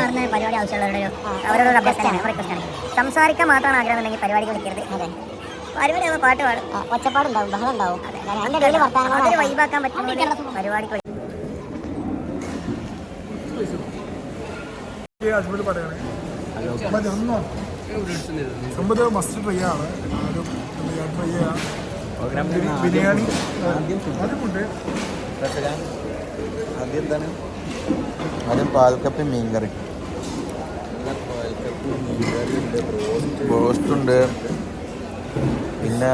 നടന്ന പരിപാടി ആവശ്യമുള്ളവരുടെ അവരോട് അഭ്യർത്ഥനയാണ്, റിക്വസ്റ്റാണ്. സംസാരിക്കാൻ മാത്രമാണ് ആഗ്രഹം ഉണ്ടെങ്കിൽ പരിപാടിക്ക് വിളിക്കരുത്. അതെ, പരിപാടി ആകുമ്പോൾ പാട്ട് പാടും, ഒച്ചപ്പാടുണ്ടാവും, ബഹളം ഉണ്ടാവും. അതൊരു വൈബാക്കാൻ പറ്റുന്ന പരിപാടിക്ക് മസ്റ്റ് ട്രൈ ആണ്. ട്രൈ ചെയ്യാം. ബിരിയാണി ആദ്യം എന്താണ്? ആദ്യം പാൽക്കപ്പി മീൻകറി, ബ്രോസ്റ്റ് ഉണ്ട്, പിന്നെ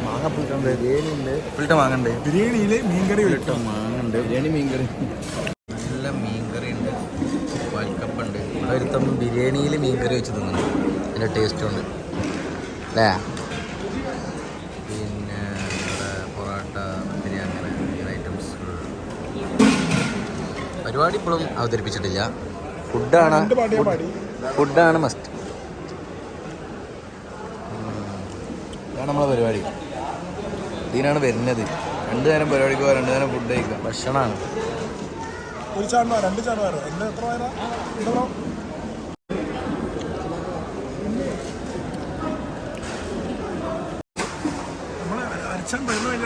മാങ്ങ ഉപ്പിലിട്ട മാങ്ങണ്ട്, ബിരിയാണിയിൽ മീൻകറി മാങ്ങണ്ട്, ബിരിയാണി മീൻകറി, നല്ല മീൻകറി ഉണ്ട്, പാൽക്കപ്പുണ്ട്. ഇവിടെ ഒരുത്തം ബിരിയാണിയിൽ മീൻകറി വെച്ച് തിന്നുണ്ട്, അതിൻ്റെ ടേസ്റ്റും ഉണ്ട് അല്ലേ. പിന്നെ പൊറോട്ട, ബിരിയാണി, അങ്ങനെ ഐറ്റംസ്. പരിപാടി ഇപ്പോഴും അവതരിപ്പിച്ചിട്ടില്ല. ഫുഡാണ് മസ്റ്റ്. ഇതാണ് നമ്മളെ പരിപാടി. ഇതിനാണ് വരുന്നത്. 2 നേരം പരിപാടിക്ക് പോകാം, 2 നേരം ഫുഡ് കഴിക്കുക, ഭക്ഷണമാണ്.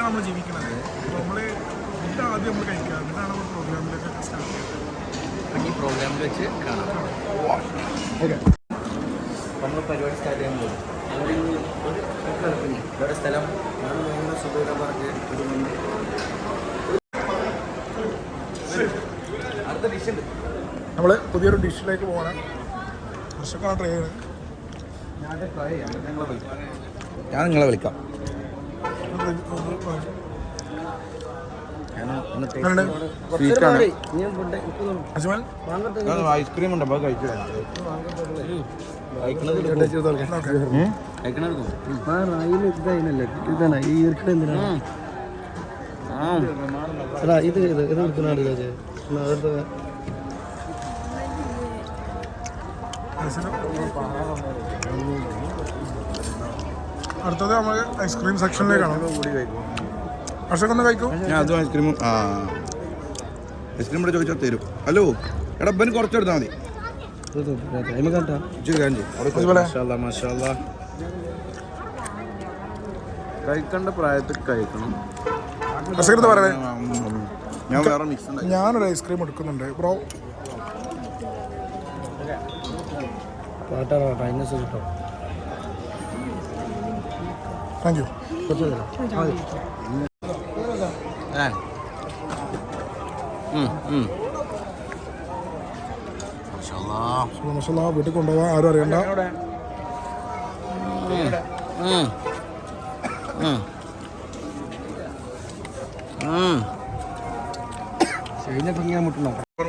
നമ്മൾ ജീവിക്കുന്നത്. നമ്മൾ ഫുഡ് ആദ്യം നമ്മൾ കഴിക്കുക, എന്നിട്ടാണ് നമ്മൾ പ്രോഗ്രാമിലൊക്കെ സ്റ്റാർട്ട് ചെയ്യുന്നത്. ഈ പ്രോഗ്രാമിൽ വെച്ച് കാണാം. നമ്മൾ പരിപാടി സ്റ്റാർട്ട് ചെയ്യാൻ പോകും. ഇവിടെ സ്ഥലം അടുത്ത ഡിഷ് ഉണ്ട്. നമ്മൾ പുതിയൊരു ഡിഷിലേക്ക് പോകണം. വർഷക്കാണ് ട്രൈ ചെയ്യണത്. ഞാൻ നിങ്ങളെ വിളിക്കാം. ഐസ്ക്രീം ഉണ്ട്, അപ്പോൾ കഴിച്ചു. അടുത്തത് നമ്മൾ ഐസ്ക്രീം സെക്ഷനിലേക്കാണ്. വർഷക്കൊന്ന് കഴിക്കും. ഞാൻ അതും ഐസ്ക്രീമും ഐസ്ക്രീം കൂടെ ചോദിച്ചാൽ തരും. ഹലോ എടാ, ബൻ കുറച്ചെടുത്താൽ മതി. കഴിക്കേണ്ട പ്രായത്തിൽ കഴിക്കണം. ഞാൻ വേറെ മിക്സ് ഉണ്ട്. ഞാനൊരു ഐസ്ക്രീം എടുക്കുന്നുണ്ട് ബ്രോ. Thank you. വീട്ടിൽ കൊണ്ടുപോകാൻ ആരും അറിയണ്ട.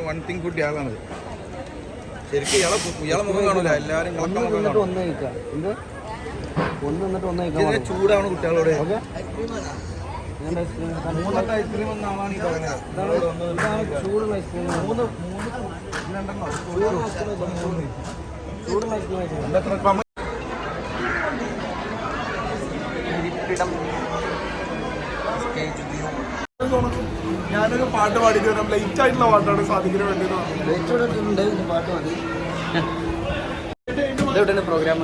വൺ തിങ് ഫുഡ് ആകാണ് ശരിക്കും. ഇയാളെ മുഖം കാണൂല, എല്ലാവരും ചൂടാണ് കുട്ടികളോട്. മൂന്നത്തെ ഐസ്ക്രീം എന്നാണ് ഈ പറയുന്നത്. ചൂടുള്ള ഐസ്ക്രീം ഞാനൊരു പാട്ട് പാടിയിട്ട് വരാം. ലേറ്റ് ആയിട്ടുള്ള പാട്ടാണ് സാധിക്കിന് വേണ്ടി. പ്രോഗ്രാം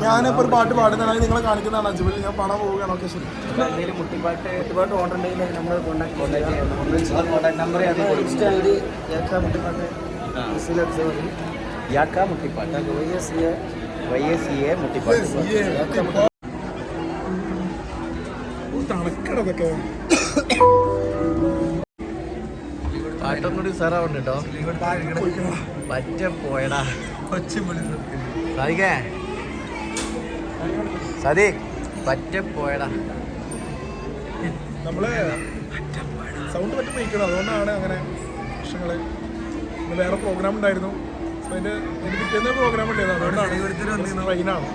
ഞാനിപ്പോൾ ഒരു പാട്ട് പാടുന്നതാണ് നിങ്ങളെ കാണിക്കുന്നതാണ്. അജ്മൽ ഞാൻ പാടാൻ പോവുകയാണ്. ഓക്കെ, ശരി. മുട്ടിപ്പാട്ട് ഓർഡർ ഉണ്ടെങ്കിൽ നമ്മൾ കോൺടാക്ട് നമ്പർ യാക്ക മുട്ടിപ്പാട്ട് YACA മുട്ടിപ്പാട്ട്. തണുക്കടതൊക്കെ പാട്ടൊന്നും കൂടി സാറാവുണ്ട് കേട്ടോ. പറ്റ പോയടാ സാധിക്കേ സാധി പറ്റ പോയടാ. നമ്മള് സൗണ്ട് പറ്റി പോയിക്കണം. അതുകൊണ്ടാണ് അങ്ങനെ പ്രശ്നങ്ങൾ. വേറെ പ്രോഗ്രാം ഉണ്ടായിരുന്നു. അതിൻ്റെ പിറ്റേന്ന് പ്രോഗ്രാം ഉണ്ടായിരുന്നു. അതുകൊണ്ടാണ് ട്രെയിനാണ്.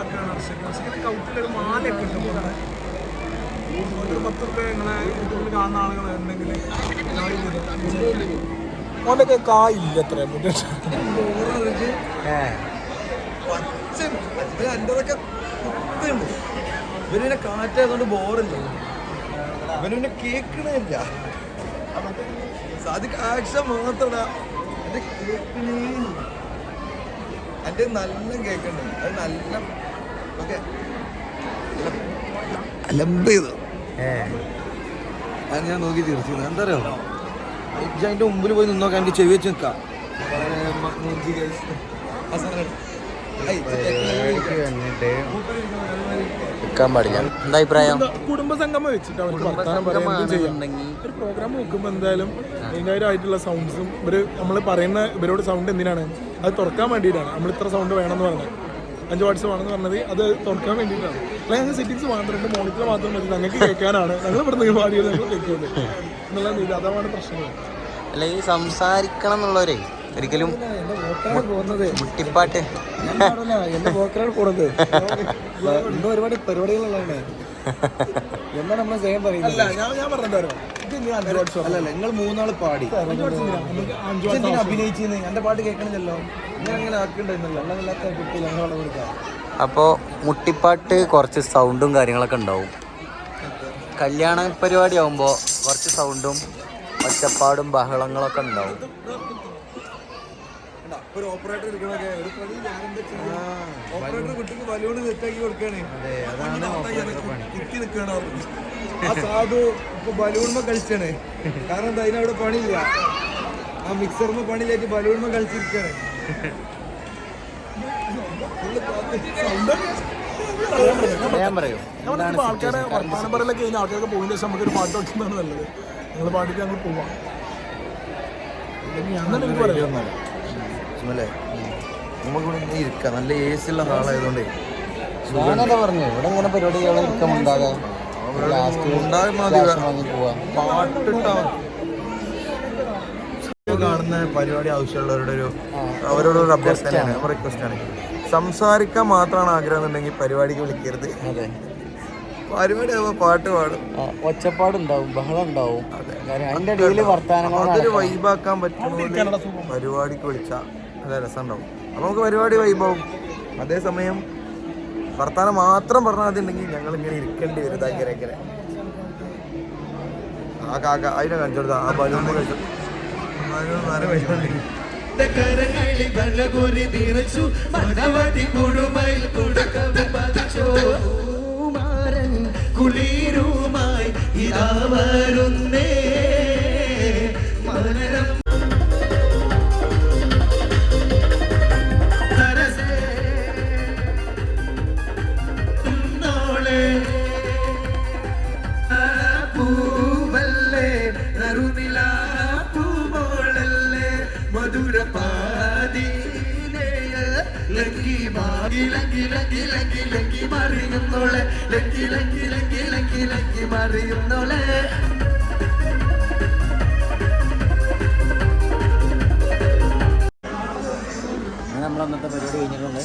നോക്കുകയാണ് ഹർഷയ്ക്ക് കൗത്തിലൊരു മാലയൊക്കെ ഉണ്ട് പോലെ ഒരു 10 രൂപ നിങ്ങളെ യൂട്യൂബിൽ കാണുന്ന ആളുകൾ ഉണ്ടെങ്കിൽ ഓനൊക്കെ കായില്ല അത്ര എന്റെതൊക്കെ കുത്തുണ്ട് ഇവനെ കാറ്റായതുകൊണ്ട് ബോറില്ല ഇവനെ കേൾക്കണില്ല സാധിക്ക് ആക്ഷൻ മാത്രടാ എന്റെ കേൾക്കണേ എന്റെ നല്ല കേൾക്കണ്ട് അത് നല്ല ഓക്കെ അലമ്പ് ചെയ്തു അത് ഞാൻ നോക്കി തീർച്ചയായും എന്താ പറയുക അതിന്റെ മുമ്പിൽ പോയി നിന്നോക്കാൻ എനിക്ക് ചെവി വെച്ച് നിൽക്കാം നിൽക്കാൻ പാടില്ല. എന്താ അഭിപ്രായം? കുടുംബസംഗമം വെച്ചിട്ട് അവർക്ക് വർത്താനം പറയാൻ ചെയ്യാം. ഒരു പ്രോഗ്രാം നോക്കുമ്പോൾ എന്തായാലും അതിൻ്റെതായിട്ടുള്ള സൗണ്ട്സും നമ്മൾ പറയുന്ന ഇവരോട് സൗണ്ട് എന്തിനാണ് അത് തുറക്കാൻ വേണ്ടിയിട്ടാണ്. നമ്മൾ ഇത്ര സൗണ്ട് വേണമെന്ന് പറഞ്ഞത് 5 വാട്ട്സ് വേണമെന്ന് പറഞ്ഞത് അത് തുറക്കാൻ വേണ്ടിയിട്ടാണ്. അല്ലെങ്കിൽ ഞങ്ങൾ സെറ്റിങ്സ് മാത്രം മോണിറ്റർ മാത്രം മതി ഞങ്ങൾക്ക് കേൾക്കാനാണ്. ഞങ്ങൾ ഇവിടെ നിന്ന് പാടിയത് ഞങ്ങൾ കേൾക്കുന്നത് എന്നുള്ള ഇത് അതാണ് പ്രശ്നങ്ങൾ. അല്ല ഈ സംസാരിക്കണം എന്നുള്ളവരെ ഒരിക്കലും മുട്ടിപ്പാട്ട് എന്റെ പോക്കറാണ് പോണത്. ഇന്ന് ഒരുപാട് പരിപാടികളുള്ളതാണ്. എന്താ നമ്മളെ സ്വയം പറയുന്നത്? ഞാൻ പറഞ്ഞാലോ അല്ലല്ല നിങ്ങൾ 3 ആള് പാടി അഭിനയിച്ചിരുന്നു. എന്റെ പാട്ട് കേൾക്കണില്ലല്ലോ. നിങ്ങൾ അങ്ങനെ ആക്കിണ്ടായിരുന്നല്ലോ. അല്ലാത്ത കുട്ടി ഞങ്ങളെ കൊടുക്കാം. അപ്പോൾ മുട്ടിപ്പാട്ട് കുറച്ച് സൗണ്ടും കാര്യങ്ങളൊക്കെ ഉണ്ടാവും. കല്യാണ പരിപാടി ആകുമ്പോൾ കുറച്ച് സൗണ്ടും ഒച്ചപ്പാടും ബഹളങ്ങളൊക്കെ ഉണ്ടാവും. ഒരു ഓപ്പറേറ്റർ എടുക്കണൊക്കെ ഓപ്പറേറ്റർ കുട്ടിക്ക് ബലൂണ് സെറ്റാക്കി കൊടുക്കാണ്. കുത്തി നിൽക്കണോ ആ സാധു ഇപ്പൊ ബലൂൺമ കളിച്ചാണ്. കാരണം എന്താ അതിനവിടെ പണിയില്ല. ആ മിക്സറിന് പണിയിലേക്ക് ബലൂൺമ കളിച്ചിരിക്കാണ്. ഞാൻ പറയും ആൾക്കാരെ വർത്താനം പറയലൊക്കെ കഴിഞ്ഞാൽ ആൾക്കാർക്ക് പോയതിന് ശേഷം നമുക്കൊരു പാട്ട് വെക്കുന്നതാണ് നല്ലത്. ഞങ്ങൾ പാട്ടിട്ട് ഞങ്ങൾ പോവാം. എനിക്ക് പറയാം അല്ലേ നമുക്കിവിടെ ഇങ്ങനെ ഇരിക്കാം. നല്ല AC ഉള്ള ഹാളായതുകൊണ്ട് ഞാനതാ പറഞ്ഞു ഇവിടെ ഇങ്ങനെ പരിപാടികളെ ഇരിക്കാമുണ്ടാകാം. കാണുന്ന പരിപാടി ആവശ്യമുള്ളവരുടെ അവരോടൊരു അഭ്യർത്ഥനയാണ്, റിക്വസ്റ്റാണ്. സംസാരിക്കാൻ മാത്രമാണ് ആഗ്രഹം എന്നുണ്ടെങ്കിൽ പരിപാടിക്ക് വിളിക്കരുത്. അതെ പരിപാടി ആവുമ്പോൾ പാട്ട് പാടും, ഒച്ചപ്പാടുണ്ടാവും, ബഹളം ഉണ്ടാവും. അതിന്റെ ഇടയിൽ വർത്താനങ്ങൾ അതൊരു വൈബാക്കാൻ പറ്റുന്ന പരിപാടിക്ക് വിളിച്ചാൽ നല്ല രസം ഉണ്ടാവും. അപ്പോൾ നമുക്ക് പരിപാടി വൈബാവും. അതേസമയം വർത്താനം മാത്രം പറഞ്ഞാൽ അതുണ്ടെങ്കിൽ ഞങ്ങൾ ഇങ്ങനെ ഇരിക്കേണ്ടി വരും. ഇങ്ങനെ ആ കാക്ക അതിനെ കാണിച്ചു കൊടുത്താൽ ആ ബലൂണ് കഴിച്ചു കുളിരുമായി ഇതാ വരുന്നേ പൂവല്ലേ നറുനില പൂമോളല്ലേ മധുരപാതി ലങ്കി മാറി ലങ്കി ലങ്കി ലങ്കി ലങ്കി മറിയുന്നോളെ ലങ്കി ലങ്കി ലങ്കി ലങ്കി ലങ്കി മറിയുന്നോളെ. നമ്മളന്നത്തെ പരിപാടി കഴിഞ്ഞിട്ടുണ്ട്.